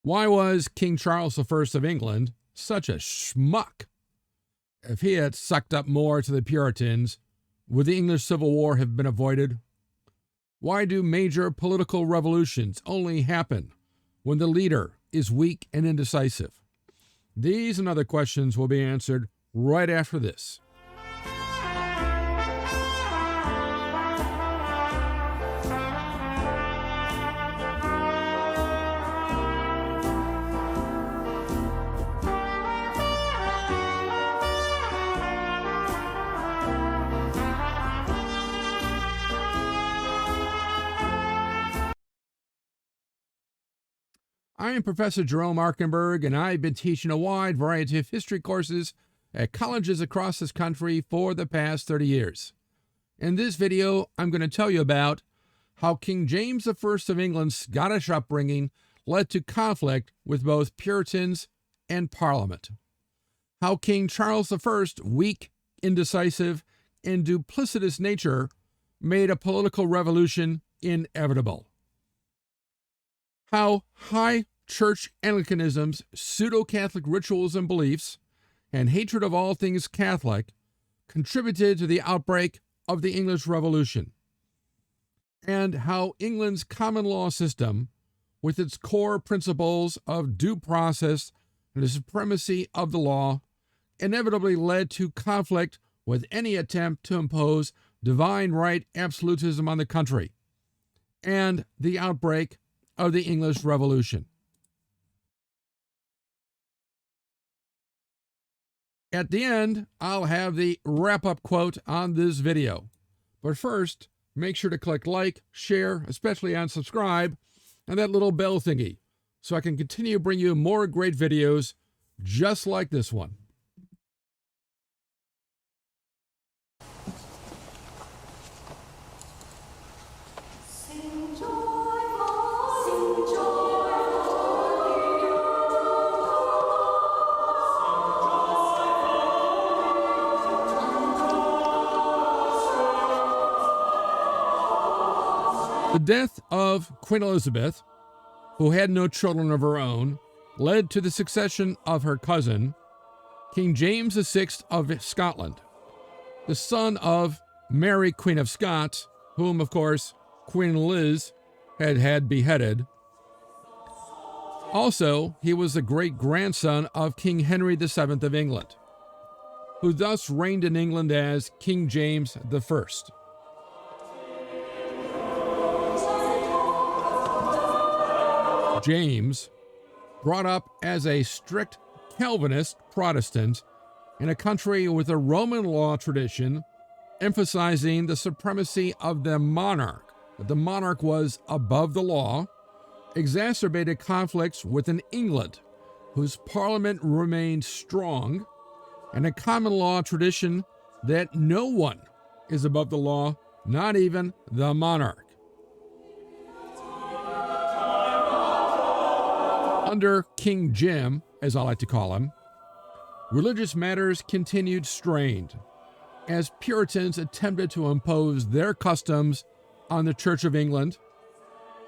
Why was King Charles I of England such a schmuck? If he had sucked up more to the Puritans, would the English Civil War have been avoided? Why do major political revolutions only happen when the leader is weak and indecisive? These and other questions will be answered right after this. I am Professor Jerome Arkenberg, and I've been teaching a wide variety of history courses at colleges across this country for the past 30 years. In this video, I'm going to tell you about how King James I of England's Scottish upbringing led to conflict with both Puritans and Parliament. How King Charles I's weak, indecisive, and duplicitous nature made a political revolution inevitable. How high church Anglicanism's pseudo-Catholic rituals and beliefs and hatred of all things Catholic contributed to the outbreak of the English Revolution. And how England's common law system, with its core principles of due process and the supremacy of the law, inevitably led to conflict with any attempt to impose divine right absolutism on the country, and the outbreak of the English Revolution. At the end, I'll have the wrap-up quote on this video. But first, make sure to click like, share, especially on subscribe, and that little bell thingy, so I can continue to bring you more great videos just like this one. The death of Queen Elizabeth, who had no children of her own, led to the succession of her cousin, King James VI of Scotland, the son of Mary, Queen of Scots, whom, of course, Queen Liz had beheaded. Also, he was the great-grandson of King Henry VII of England, who thus reigned in England as King James I. James, brought up as a strict Calvinist Protestant in a country with a Roman law tradition emphasizing the supremacy of the monarch, that the monarch was above the law, exacerbated conflicts within England, whose parliament remained strong, and a common law tradition that no one is above the law, not even the monarch. Under King Jim, as I like to call him, religious matters continued strained as Puritans attempted to impose their customs on the Church of England,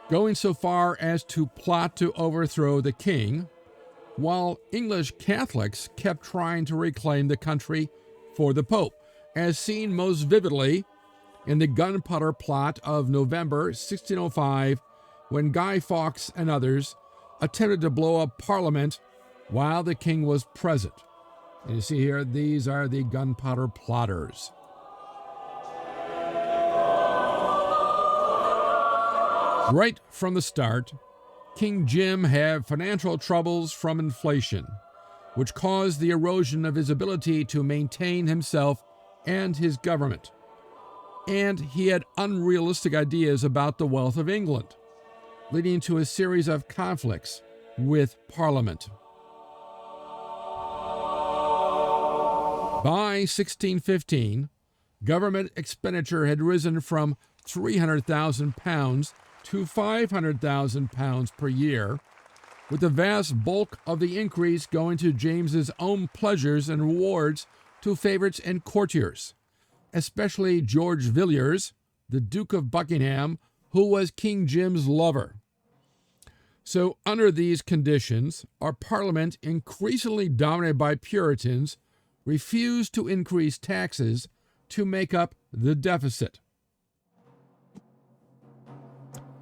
going so far as to plot to overthrow the king, while English Catholics kept trying to reclaim the country for the Pope, as seen most vividly in the Gunpowder Plot of November 1605, when Guy Fawkes and others attempted to blow up Parliament while the king was present. And you see here, these are the Gunpowder Plotters. Right from the start, King Jim had financial troubles from inflation, which caused the erosion of his ability to maintain himself and his government. And he had unrealistic ideas about the wealth of England, leading to a series of conflicts with Parliament. By 1615, government expenditure had risen from £300,000 to £500,000 per year, with the vast bulk of the increase going to James's own pleasures and rewards to favorites and courtiers, especially George Villiers, the Duke of Buckingham, who was King Jim's lover. So, under these conditions, our parliament, increasingly dominated by Puritans, refused to increase taxes to make up the deficit.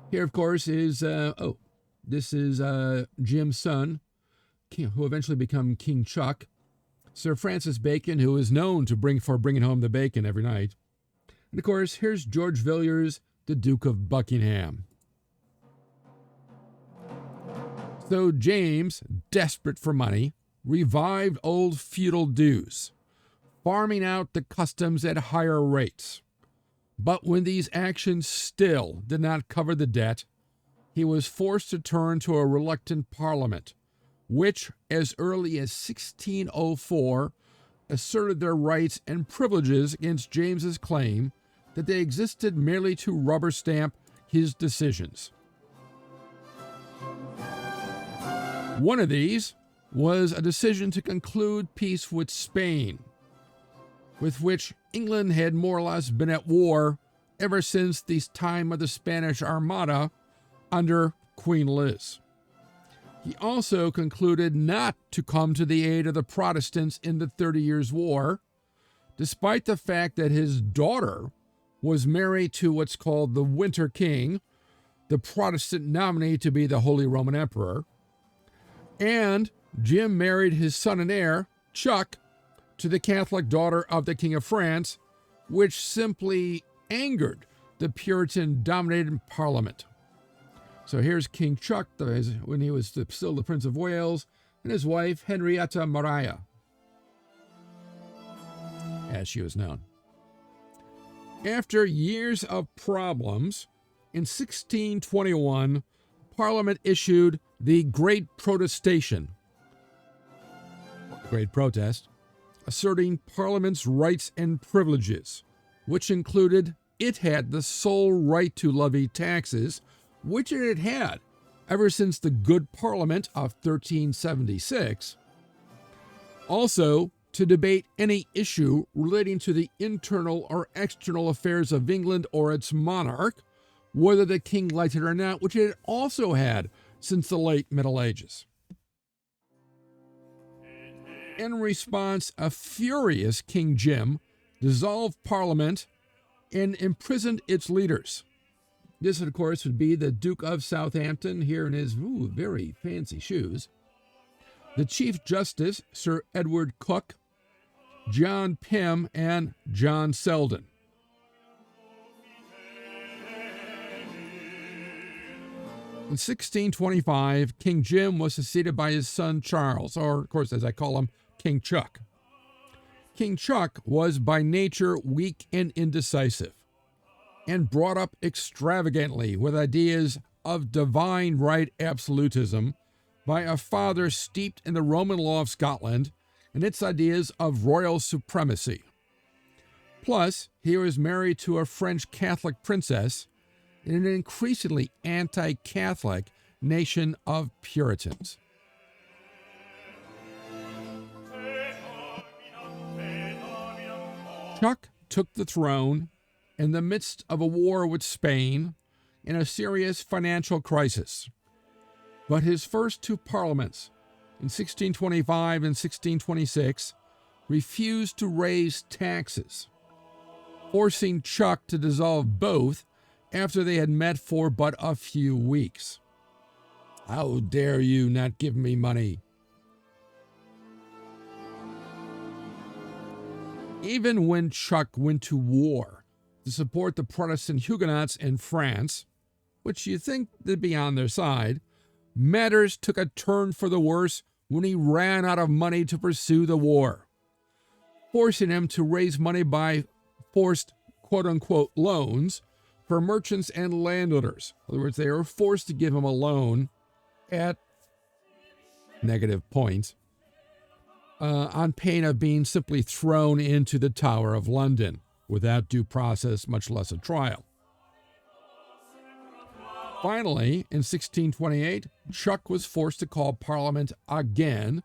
Here, of course, is this is Jim's son, who eventually became King Chuck, Sir Francis Bacon, who is known to bringing home the bacon every night. And of course, here's George Villiers, the Duke of Buckingham. So James, desperate for money, revived old feudal dues, farming out the customs at higher rates. But when these actions still did not cover the debt, he was forced to turn to a reluctant parliament, which, as early as 1604, asserted their rights and privileges against James's claim that they existed merely to rubber stamp his decisions. One of these was a decision to conclude peace with Spain, with which England had more or less been at war ever since the time of the Spanish Armada under Queen Liz. He also concluded not to come to the aid of the Protestants in the 30 Years' War, despite the fact that his daughter was married to what's called the Winter King, the Protestant nominee to be the Holy Roman Emperor, and Jim married his son and heir, Chuck, to the Catholic daughter of the King of France, which simply angered the Puritan-dominated Parliament. So here's King Chuck, when he was still the Prince of Wales, and his wife, Henrietta Maria, as she was known. After years of problems, in 1621, Parliament issued the Great Protestation, Great Protest, asserting Parliament's rights and privileges, which included it had the sole right to levy taxes, which it had had ever since the Good Parliament of 1376. Also, to debate any issue relating to the internal or external affairs of England or its monarch, whether the king liked it or not, which it had also had since the late Middle Ages. In response, a furious King Jim dissolved Parliament and imprisoned its leaders. This, of course, would be the Duke of Southampton, here in his very fancy shoes, the Chief Justice, Sir Edward Coke, John Pym, and John Selden. In 1625, King Jim was succeeded by his son Charles, or, of course, as I call him, King Chuck. King Chuck was by nature weak and indecisive, and brought up extravagantly with ideas of divine right absolutism by a father steeped in the Roman law of Scotland and its ideas of royal supremacy. Plus, he was married to a French Catholic princess in an increasingly anti-Catholic nation of Puritans. Chuck took the throne in the midst of a war with Spain in a serious financial crisis. But his first two parliaments, in 1625 and 1626, refused to raise taxes, forcing Chuck to dissolve both after they had met for but a few weeks. How dare you not give me money? Even when Chuck went to war to support the Protestant Huguenots in France, which you think they'd be on their side, matters took a turn for the worse when he ran out of money to pursue the war, forcing him to raise money by forced quote-unquote loans for merchants and landowners. In other words, they were forced to give him a loan at negative points on pain of being simply thrown into the Tower of London without due process, much less a trial. Finally, in 1628, Chuck was forced to call Parliament again,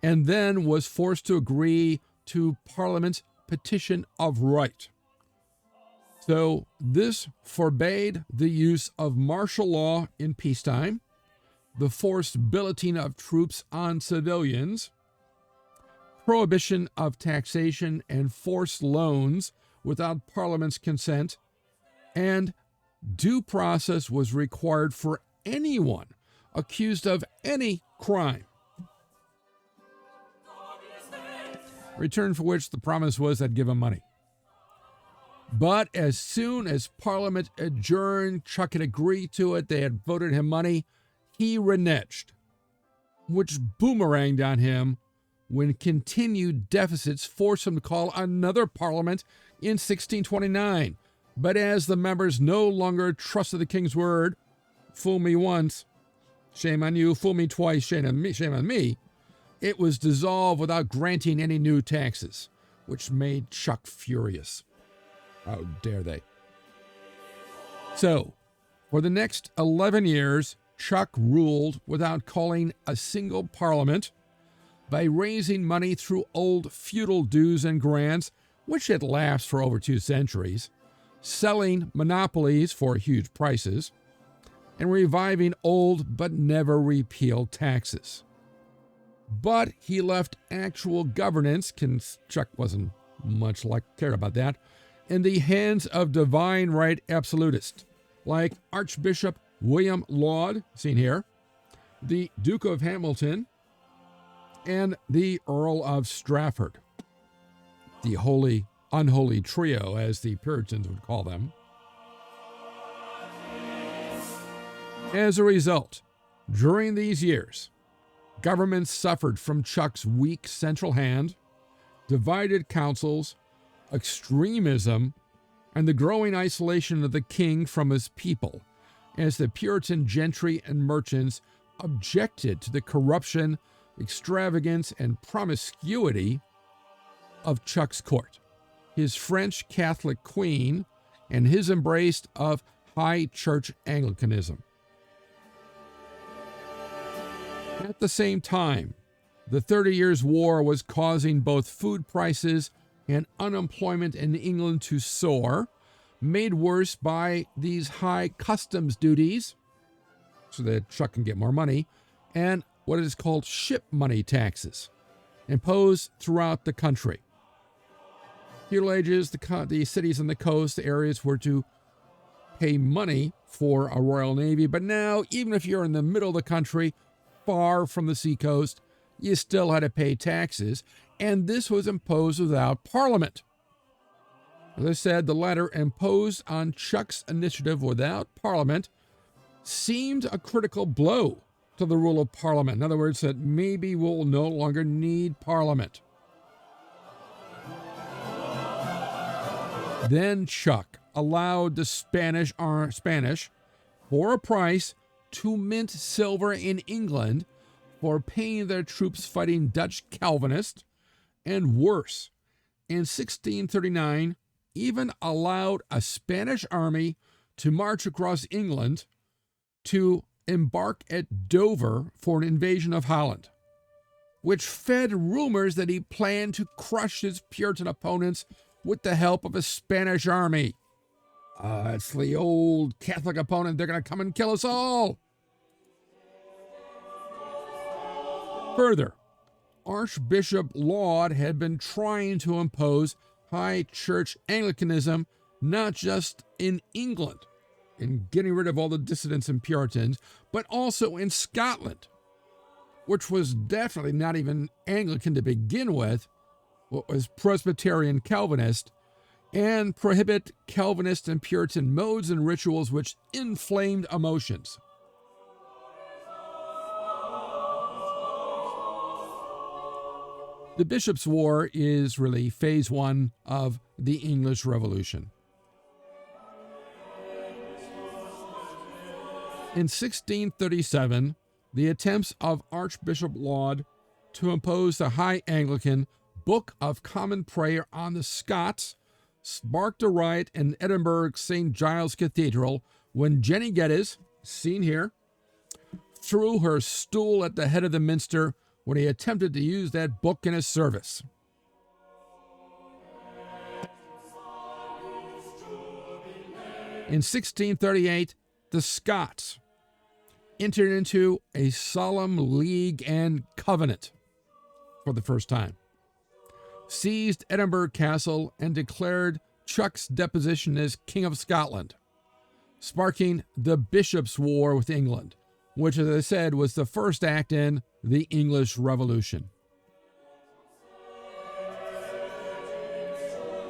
and then was forced to agree to Parliament's Petition of Right. So this forbade the use of martial law in peacetime, the forced billeting of troops on civilians, prohibition of taxation and forced loans without Parliament's consent, and due process was required for anyone accused of any crime, return for which the promise was they'd give him money. But as soon as Parliament adjourned, Chuck had agreed to it, they had voted him money, he reneged, which boomeranged on him when continued deficits forced him to call another Parliament in 1629. But as the members no longer trusted the king's word, fool me once, shame on you, fool me twice, shame on me, it was dissolved without granting any new taxes, which made Chuck furious. How dare they? So, for the next 11 years, Chuck ruled without calling a single parliament, by raising money through old feudal dues and grants, which had lapsed for over 2 centuries, selling monopolies for huge prices, and reviving old but never repealed taxes. But he left actual governance, Chuck wasn't much cared about that, in the hands of divine right absolutists like Archbishop William Laud, seen here, the Duke of Hamilton, and the Earl of Strafford, the unholy trio, as the Puritans would call them. As a result, during these years, governments suffered from Chuck's weak central hand, divided councils, extremism, and the growing isolation of the king from his people, as the Puritan gentry and merchants objected to the corruption, extravagance, and promiscuity of Chuck's court, his French Catholic queen, and his embrace of high church Anglicanism. At the same time, the 30 Years' War was causing both food prices and unemployment in England to soar, made worse by these high customs duties, so that Chuck can get more money, and what is called ship money taxes, imposed throughout the country. Feudal ages, the cities on the coast, the areas were to pay money for a royal navy, but now, even if you're in the middle of the country, far from the seacoast, you still had to pay taxes, and this was imposed without Parliament. As I said, the latter, imposed on Chuck's initiative without Parliament, seemed a critical blow to the rule of Parliament. In other words, that maybe we'll no longer need Parliament. Then Chuck allowed the Spanish, for a price, to mint silver in England for paying their troops fighting Dutch Calvinists, and worse, in 1639, even allowed a Spanish army to march across England to embark at Dover for an invasion of Holland, which fed rumors that he planned to crush his Puritan opponents with the help of a Spanish army. It's the old Catholic opponent. They're going to come and kill us all. Further, Archbishop Laud had been trying to impose high church Anglicanism not just in England, in getting rid of all the dissidents and Puritans, but also in Scotland, which was definitely not even Anglican to begin with, what was Presbyterian Calvinist, and prohibit Calvinist and Puritan modes and rituals which inflamed emotions. The Bishops' War is really phase 1 of the English Revolution. In 1637, the attempts of Archbishop Laud to impose the High Anglican Book of Common Prayer on the Scots sparked a riot in Edinburgh's St. Giles Cathedral when Jenny Geddes, seen here, threw her stool at the head of the minster when he attempted to use that book in his service. In 1638, the Scots, entered into a solemn league and covenant for the first time, seized Edinburgh Castle, and declared Chuck's deposition as King of Scotland, sparking the Bishops' War with England, which, as I said, was the first act in the English Revolution.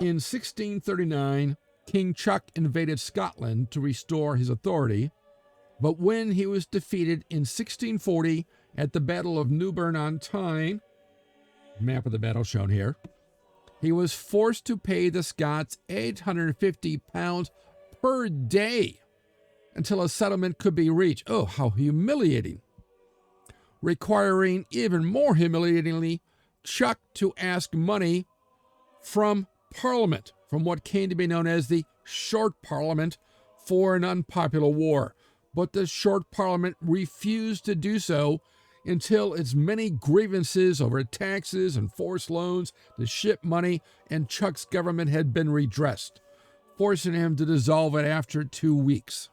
In 1639, King Chuck invaded Scotland to restore his authority, but when he was defeated in 1640 at the Battle of Newburn-on-Tyne, map of the battle shown here, he was forced to pay the Scots £850 per day until a settlement could be reached. Oh, how humiliating. Requiring, even more humiliatingly, Chuck to ask money from Parliament, from what came to be known as the Short Parliament, for an unpopular war. But the Short Parliament refused to do so until its many grievances over taxes and forced loans to ship money and Chuck's government had been redressed, forcing him to dissolve it after 2 weeks.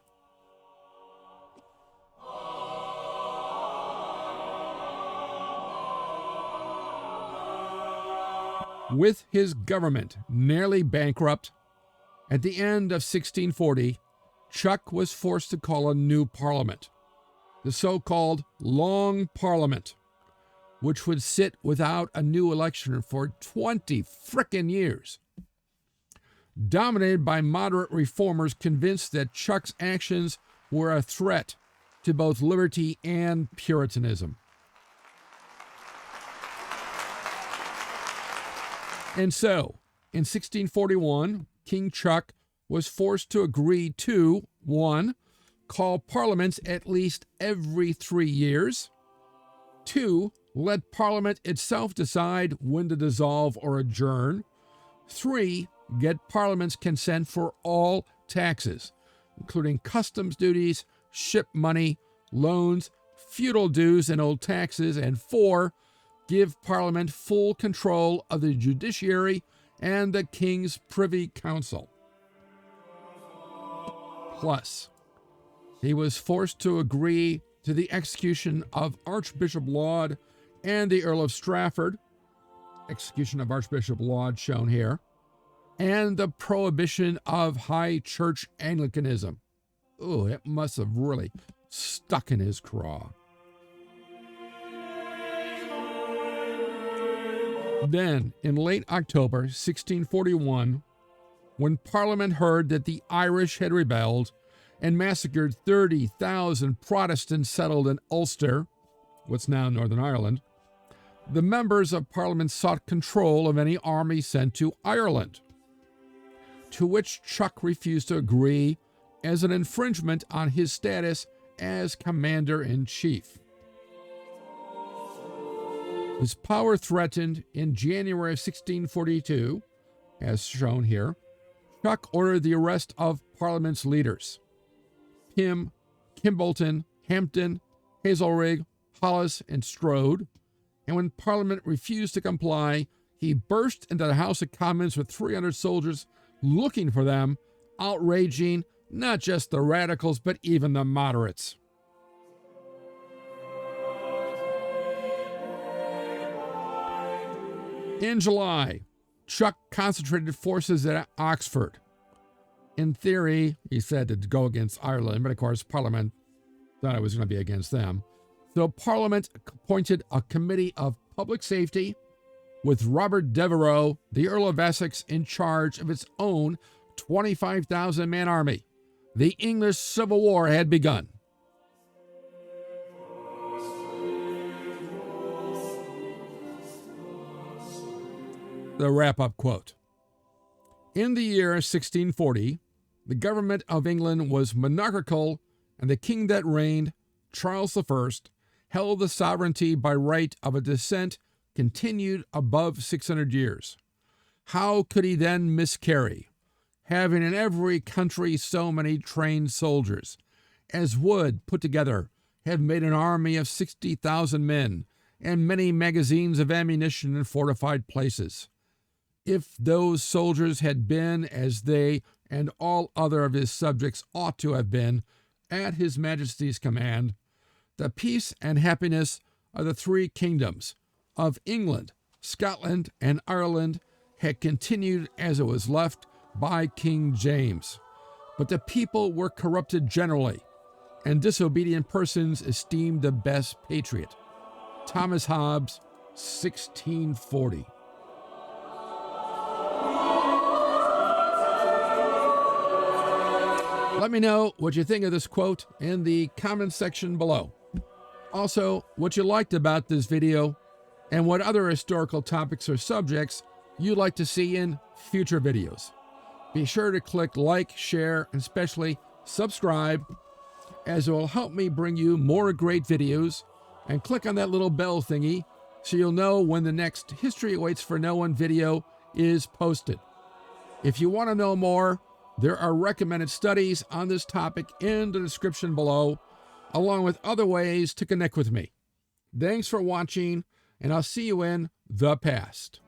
With his government nearly bankrupt, at the end of 1640, Chuck was forced to call a new parliament, the so-called Long Parliament, which would sit without a new election for 20 frickin' years. Dominated by moderate reformers convinced that Chuck's actions were a threat to both liberty and Puritanism. And so, in 1641, King Chuck was forced to agree to 1. Call parliaments at least every 3 years, 2. Let Parliament itself decide when to dissolve or adjourn, 3. Get Parliament's consent for all taxes, including customs duties, ship money, loans, feudal dues, and old taxes, and 4. Give Parliament full control of the judiciary and the King's Privy Council. Plus, he was forced to agree to the execution of Archbishop Laud and the Earl of Strafford, execution of Archbishop Laud shown here, and the prohibition of high church Anglicanism. Oh, it must have really stuck in his craw. Then, in late October 1641, when Parliament heard that the Irish had rebelled and massacred 30,000 Protestants settled in Ulster, what's now Northern Ireland, the members of Parliament sought control of any army sent to Ireland, to which Chuck refused to agree as an infringement on his status as Commander-in-Chief. His power threatened in January of 1642, as shown here, Chuck ordered the arrest of Parliament's leaders, Pym, Kimbolton, Hampden, Hazelrig, Hollis, and Strode, and when Parliament refused to comply, he burst into the House of Commons with 300 soldiers looking for them, outraging not just the radicals, but even the moderates. In July, Chuck concentrated forces at Oxford. In theory, he said to go against Ireland, but of course Parliament thought it was going to be against them. So Parliament appointed a committee of public safety with Robert Devereux, the Earl of Essex, in charge of its own 25,000-man army. The English Civil War had begun. The wrap-up quote. In the year 1640, the government of England was monarchical, and the king that reigned, Charles I, held the sovereignty by right of a descent continued above 600 years. How could he then miscarry, having in every country so many trained soldiers, as would, put together, have made an army of 60,000 men, and many magazines of ammunition in fortified places? If those soldiers had been, as they and all other of his subjects ought to have been, at his Majesty's command, the peace and happiness of the three kingdoms of England, Scotland, and Ireland had continued as it was left by King James. But the people were corrupted generally, and disobedient persons esteemed the best patriot. Thomas Hobbes, 1640. Let me know what you think of this quote in the comment section below. Also, what you liked about this video and what other historical topics or subjects you'd like to see in future videos. Be sure to click like, share, and especially subscribe, as it will help me bring you more great videos, and click on that little bell thingy so you'll know when the next History Awaits for No One video is posted. If you want to know more, there are recommended studies on this topic in the description below, along with other ways to connect with me. Thanks for watching, and I'll see you in the past.